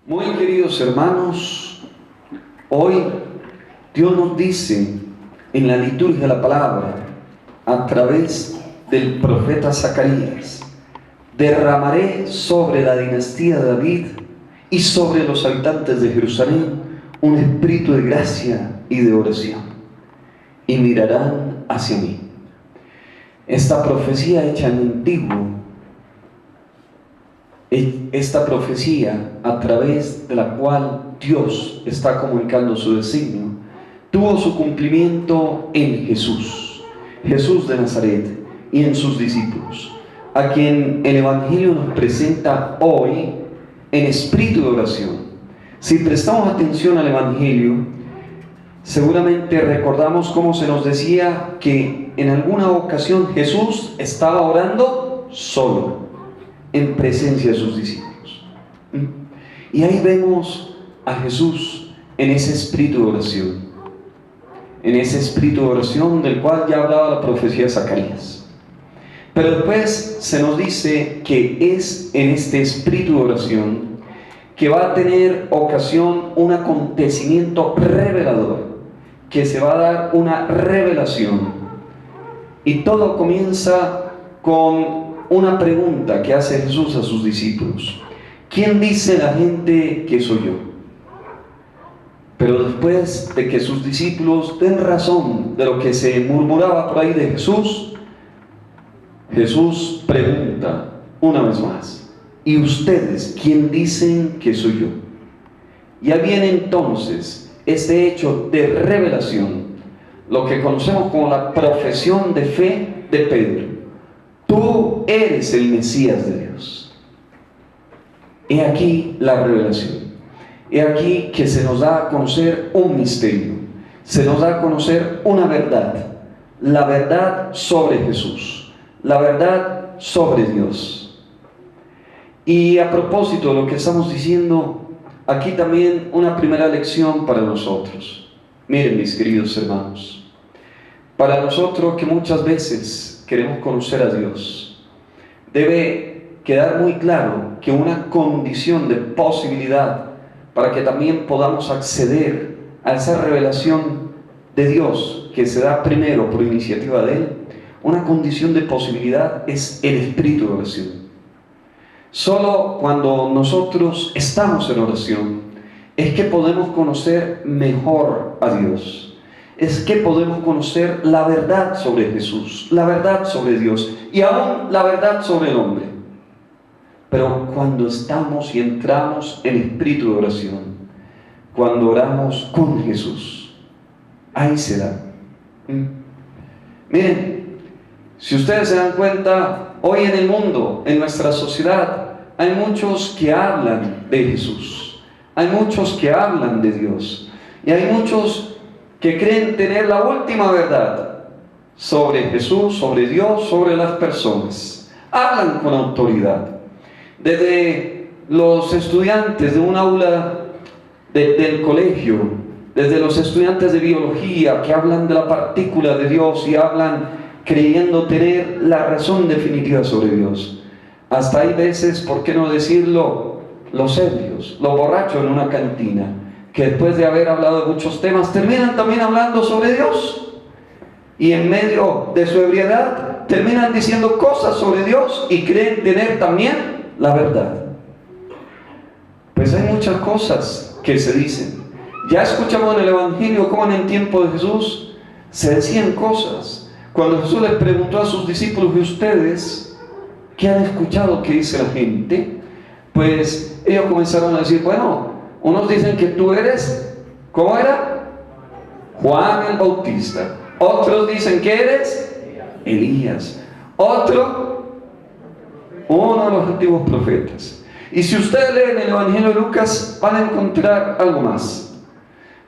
Muy queridos hermanos, hoy Dios nos dice en la liturgia de la palabra, a través del profeta Zacarías: derramaré sobre la dinastía de David y sobre los habitantes de Jerusalén un espíritu de gracia y de oración, y mirarán hacia mí. Esta profecía hecha en antiguo, esta profecía a través de la cual Dios está comunicando su designio, tuvo su cumplimiento en Jesús de Nazaret, y en sus discípulos, a quien el Evangelio nos presenta hoy en espíritu de oración. Si prestamos atención al Evangelio, seguramente recordamos cómo se nos decía que en alguna ocasión Jesús estaba orando solo, en presencia de sus discípulos. Y ahí vemos a Jesús en ese espíritu de oración, del cual ya hablaba la profecía de Zacarías. Pero después se nos dice que es en este espíritu de oración que va a tener ocasión un acontecimiento revelador, que se va a dar una revelación. Y todo comienza con una pregunta que hace Jesús a sus discípulos: ¿quién dice la gente que soy yo? Pero después de que sus discípulos den razón de lo que se murmuraba por ahí de Jesús, Jesús pregunta una vez más: ¿y ustedes quién dicen que soy yo? Ya viene entonces este hecho de revelación, lo que conocemos como la profesión de fe de Pedro: tú eres el Mesías de Dios. He aquí la revelación. He aquí que se nos da a conocer un misterio, se nos da a conocer una verdad, la verdad sobre Jesús, la verdad sobre Dios. Y a propósito de lo que estamos diciendo, aquí también una primera lección para nosotros. Miren, mis queridos hermanos, para nosotros que muchas veces queremos conocer a Dios, debe quedar muy claro que una condición de posibilidad para que también podamos acceder a esa revelación de Dios que se da primero por iniciativa de Él, una condición de posibilidad es el espíritu de oración. Solo cuando nosotros estamos en oración es que podemos conocer mejor a Dios, es que podemos conocer la verdad sobre Jesús, la verdad sobre Dios y aún la verdad sobre el hombre. Pero cuando estamos y entramos en espíritu de oración, cuando oramos con Jesús, ahí se da. Miren, si ustedes se dan cuenta, hoy en el mundo, en nuestra sociedad, hay muchos que hablan de Jesús, hay muchos que hablan de Dios, y hay muchos que creen tener la última verdad sobre Jesús, sobre Dios, sobre las personas. Hablan con autoridad. Desde los estudiantes de un aula del colegio, desde los estudiantes de biología que hablan de la partícula de Dios y hablan creyendo tener la razón definitiva sobre Dios, hasta hay veces, ¿por qué no decirlo?, los ebrios, los borrachos en una cantina, que después de haber hablado de muchos temas terminan también hablando sobre Dios, y en medio de su ebriedad terminan diciendo cosas sobre Dios y creen tener también la verdad. Pues hay muchas cosas que se dicen. Ya escuchamos en el Evangelio cómo en el tiempo de Jesús se decían cosas. Cuando Jesús les preguntó a sus discípulos: ¿y ustedes qué han escuchado que dice la gente? Pues ellos comenzaron a decir: bueno, unos dicen que tú eres, ¿cómo era? Juan el Bautista. Otros dicen que eres Elías. Uno de los antiguos profetas. Y si ustedes leen el Evangelio de Lucas, van a encontrar algo más.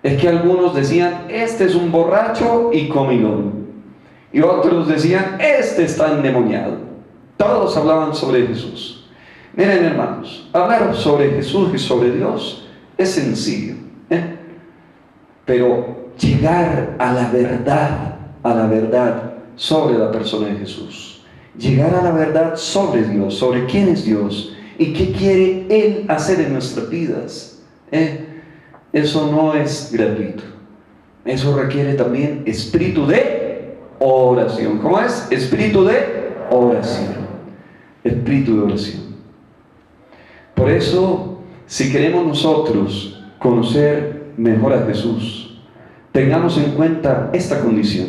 Es que algunos decían: este es un borracho y comilón. Y otros decían: este está endemoniado. Todos hablaban sobre Jesús. Miren, hermanos, hablar sobre Jesús y sobre Dios es sencillo, pero llegar a la verdad sobre la persona de Jesús, llegar a la verdad sobre Dios, sobre quién es Dios y qué quiere Él hacer en nuestras vidas. Eso no es gratuito. Eso requiere también espíritu de oración. ¿Cómo es? Espíritu de oración. Espíritu de oración. Por eso, si queremos nosotros conocer mejor a Jesús, tengamos en cuenta esta condición,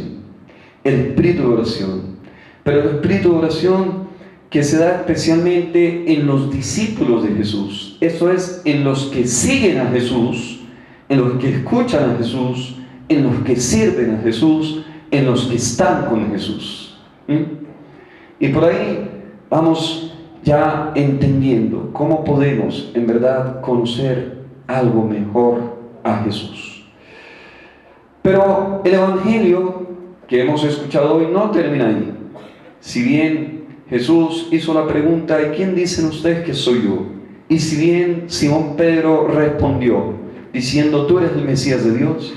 el espíritu de oración. Pero el espíritu de oración que se da especialmente en los discípulos de Jesús, esto es, en los que siguen a Jesús, en los que escuchan a Jesús, en los que sirven a Jesús, en los que están con Jesús. Y por ahí vamos ya entendiendo cómo podemos en verdad conocer algo mejor a Jesús. Pero el Evangelio que hemos escuchado hoy no termina ahí. Si bien Jesús hizo la pregunta, ¿y quién dicen ustedes que soy yo? Y si bien Simón Pedro respondió diciendo, tú eres el Mesías de Dios,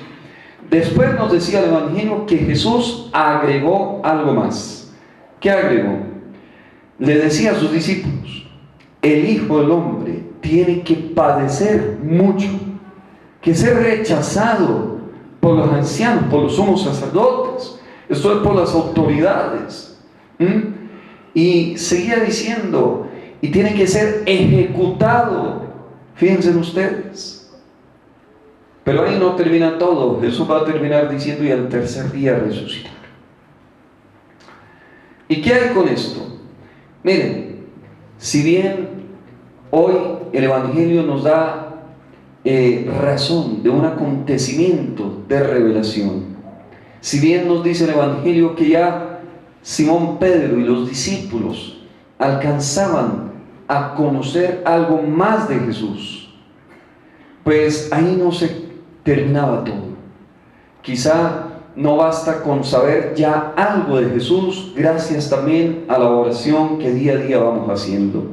después nos decía el Evangelio que Jesús agregó algo más. ¿Qué agregó? Le decía a sus discípulos, el Hijo del Hombre tiene que padecer mucho, que ser rechazado por los ancianos, por los sumos sacerdotes, esto es por las autoridades. Y seguía diciendo, y tiene que ser ejecutado. Fíjense ustedes. Pero ahí no termina todo. Jesús va a terminar diciendo, y al tercer día resucitar. ¿Y qué hay con esto? Miren, si bien hoy el Evangelio nos da razón de un acontecimiento de revelación, si bien nos dice el Evangelio que ya Simón Pedro y los discípulos alcanzaban a conocer algo más de Jesús, pues ahí no se terminaba todo. Quizá no basta con saber ya algo de Jesús, gracias también a la oración que día a día vamos haciendo.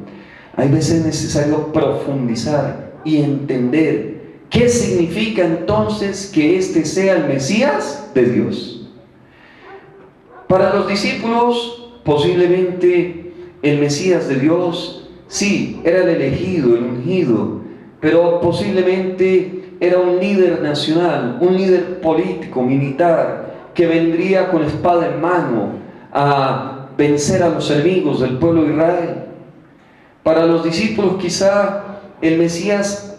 Hay veces necesario profundizar y entender qué significa entonces que este sea el Mesías de Dios. Para los discípulos, posiblemente el Mesías de Dios, sí, era el elegido, el ungido, pero posiblemente era un líder nacional, un líder político, militar, que vendría con espada en mano a vencer a los enemigos del pueblo de Israel. Para los discípulos quizá el Mesías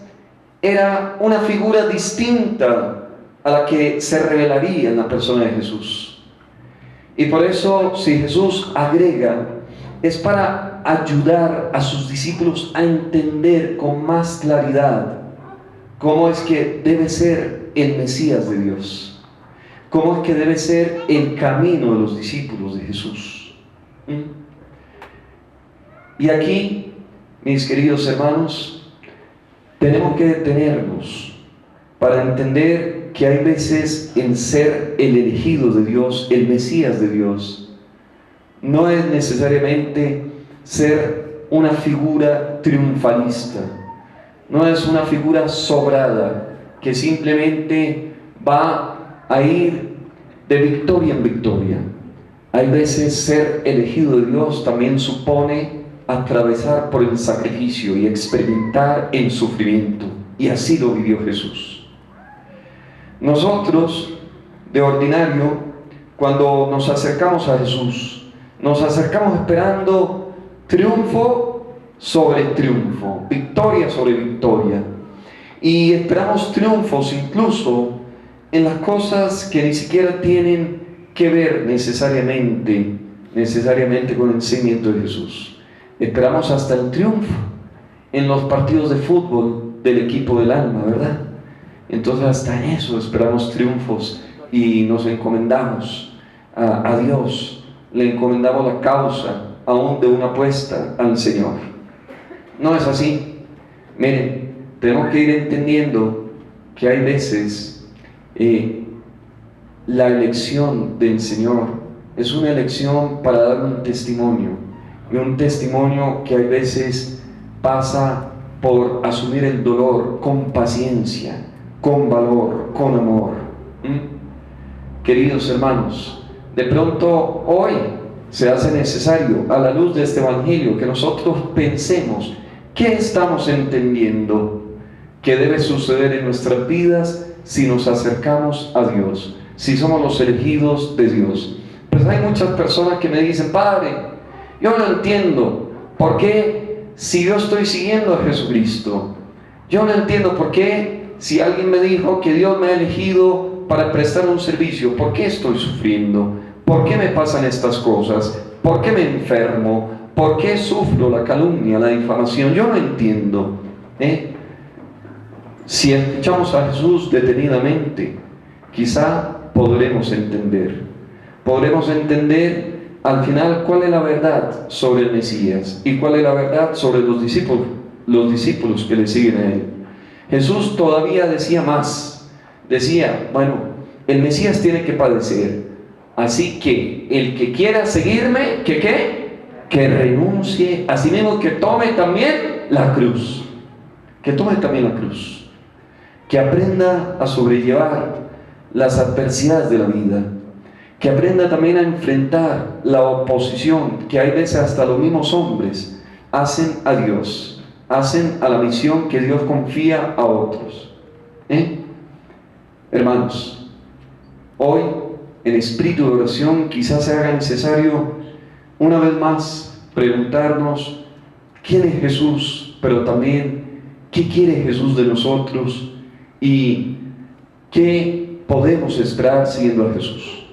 era una figura distinta a la que se revelaría en la persona de Jesús. Y por eso, si Jesús agrega, es para ayudar a sus discípulos a entender con más claridad cómo es que debe ser el Mesías de Dios, cómo es que debe ser el camino de los discípulos de Jesús. Y aquí, mis queridos hermanos, tenemos que detenernos para entender que hay veces en ser el elegido de Dios, el Mesías de Dios, no es necesariamente ser una figura triunfalista, no es una figura sobrada que simplemente va a ir de victoria en victoria. Hay veces ser elegido de Dios también supone atravesar por el sacrificio y experimentar el sufrimiento, y así lo vivió Jesús. Nosotros, de ordinario, cuando nos acercamos a Jesús, nos acercamos esperando triunfo sobre triunfo, victoria sobre victoria, y esperamos triunfos incluso en las cosas que ni siquiera tienen que ver necesariamente con el seguimiento de Jesús. Esperamos hasta el triunfo en los partidos de fútbol del equipo del alma, ¿verdad? Entonces hasta en eso esperamos triunfos y nos encomendamos a Dios, le encomendamos la causa aún de una apuesta al Señor. No es así. Miren, tenemos que ir entendiendo que hay veces la elección del Señor es una elección para dar un testimonio, y un testimonio que hay veces pasa por asumir el dolor con paciencia, con valor, con amor. Queridos hermanos, de pronto hoy se hace necesario, a la luz de este Evangelio, que nosotros pensemos ¿Qué estamos entendiendo que debe suceder en nuestras vidas si nos acercamos a Dios, si somos los elegidos de Dios? Pues hay muchas personas que me dicen: Padre, yo no entiendo por qué si yo estoy siguiendo a Jesucristo, yo no entiendo por qué si alguien me dijo que Dios me ha elegido para prestar un servicio, ¿por qué estoy sufriendo? ¿Por qué me pasan estas cosas? ¿Por qué me enfermo? ¿Por qué sufro la calumnia, la difamación? Yo no entiendo. Si escuchamos a Jesús detenidamente, quizá podremos entender. Podremos entender al final cuál es la verdad sobre el Mesías y cuál es la verdad sobre los discípulos que le siguen a él. Jesús todavía decía más. Decía: bueno, el Mesías tiene que padecer, así que el que quiera seguirme, que renuncie a sí mismo, que tome también la cruz. Que tome también la cruz. Que aprenda a sobrellevar las adversidades de la vida. Que aprenda también a enfrentar la oposición que hay veces hasta los mismos hombres hacen a Dios, hacen a la misión que Dios confía a otros. Hermanos, hoy en espíritu de oración quizás se haga necesario una vez más preguntarnos quién es Jesús, pero también qué quiere Jesús de nosotros y qué podemos esperar siguiendo a Jesús.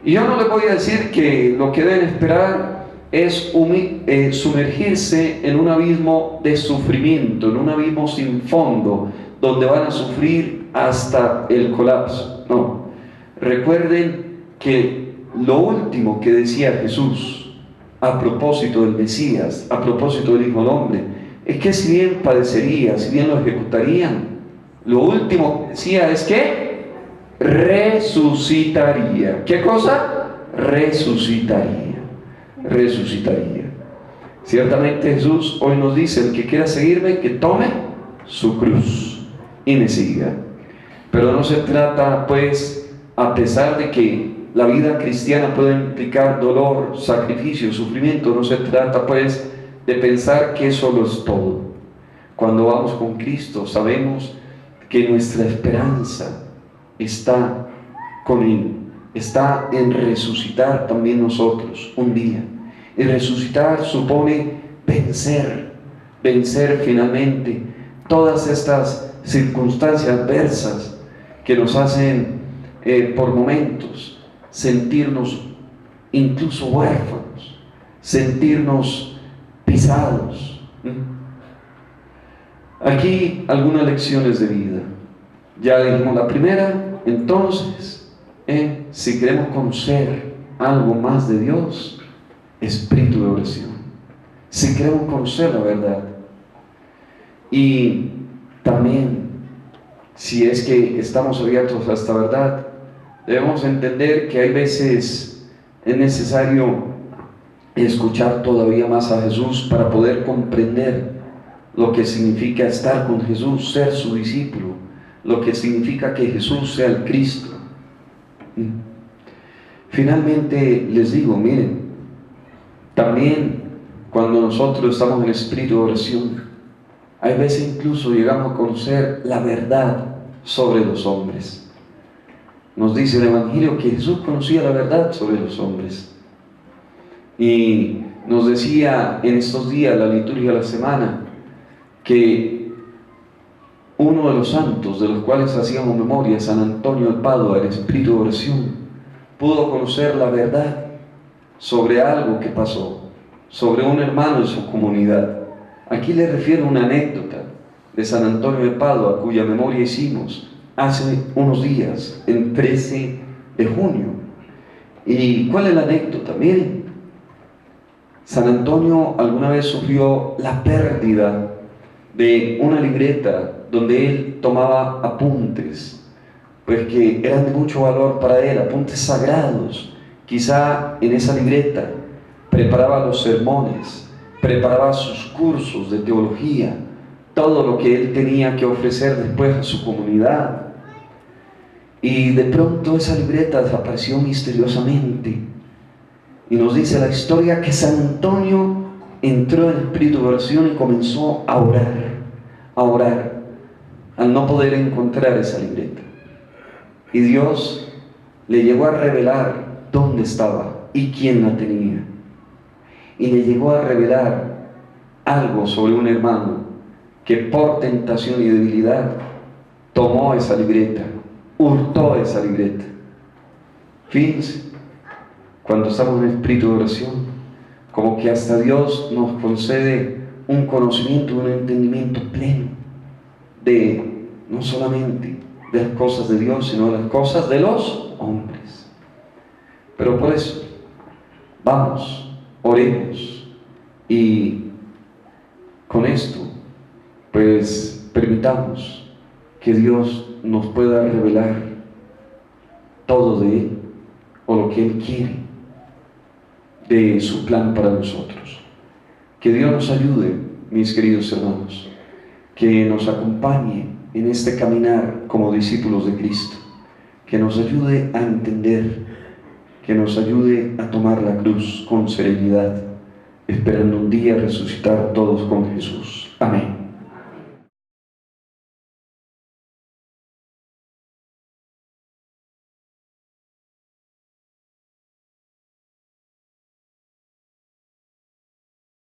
Y yo no les voy a decir que lo que deben esperar es sumergirse en un abismo de sufrimiento, en un abismo sin fondo, donde van a sufrir hasta el colapso. No. Recuerden que lo último que decía Jesús a propósito del Mesías, a propósito del Hijo del Hombre, es que si bien padecería, si bien lo ejecutarían, lo último que decía es que resucitaría. ¿Qué cosa? Resucitaría. Ciertamente Jesús hoy nos dice: el que quiera seguirme, que tome su cruz y me siga. Pero no se trata, pues, a pesar de que la vida cristiana puede implicar dolor, sacrificio, sufrimiento, no se trata, pues, de pensar que eso lo es todo. Cuando vamos con Cristo, sabemos que nuestra esperanza está con Él, está en resucitar también nosotros un día. Y resucitar supone vencer finalmente todas estas circunstancias adversas que nos hacen por momentos sentirnos incluso huérfanos, sentirnos pisados. Aquí algunas lecciones de vida. Ya dijimos la primera. Entonces, si queremos conocer algo más de Dios, espíritu de oración. Si queremos conocer la verdad. Y también, si es que estamos abiertos a esta verdad, debemos entender que hay veces es necesario escuchar todavía más a Jesús para poder comprender lo que significa estar con Jesús, ser su discípulo, lo que significa que Jesús sea el Cristo. Finalmente les digo, miren, también cuando nosotros estamos en espíritu de oración, hay veces incluso llegamos a conocer la verdad sobre los hombres. Nos dice el Evangelio que Jesús conocía la verdad sobre los hombres. Y nos decía en estos días, la liturgia de la semana, que uno de los santos de los cuales hacíamos memoria, San Antonio de Padua, el espíritu de oración, pudo conocer la verdad sobre algo que pasó, sobre un hermano de su comunidad. Aquí le refiero una anécdota de San Antonio de Padua, cuya memoria hicimos hace unos días, el 13 de junio. ¿Y cuál es la anécdota? Miren, San Antonio alguna vez sufrió la pérdida de una libreta donde él tomaba apuntes, pues que eran de mucho valor para él, apuntes sagrados. Quizá en esa libreta preparaba los sermones, preparaba sus cursos de teología, todo lo que él tenía que ofrecer después a su comunidad. Y de pronto esa libreta desapareció misteriosamente. Y nos dice la historia que San Antonio entró en espíritu de oración y comenzó a orar, al no poder encontrar esa libreta. Y Dios le llegó a revelar dónde estaba y quién la tenía. Y le llegó a revelar algo sobre un hermano que por tentación y debilidad tomó esa libreta, hurtó esa libreta. Fíjense, cuando estamos en espíritu de oración, como que hasta Dios nos concede un conocimiento, un entendimiento pleno de no solamente de las cosas de Dios, sino de las cosas de los hombres. Pero por eso, vamos, oremos, y con esto, pues permitamos que Dios nos pueda revelar todo de Él, o lo que Él quiere de su plan para nosotros. Que Dios nos ayude, mis queridos hermanos, que nos acompañe en este caminar como discípulos de Cristo, que nos ayude a entender, que nos ayude a tomar la cruz con serenidad, esperando un día resucitar todos con Jesús. Amén.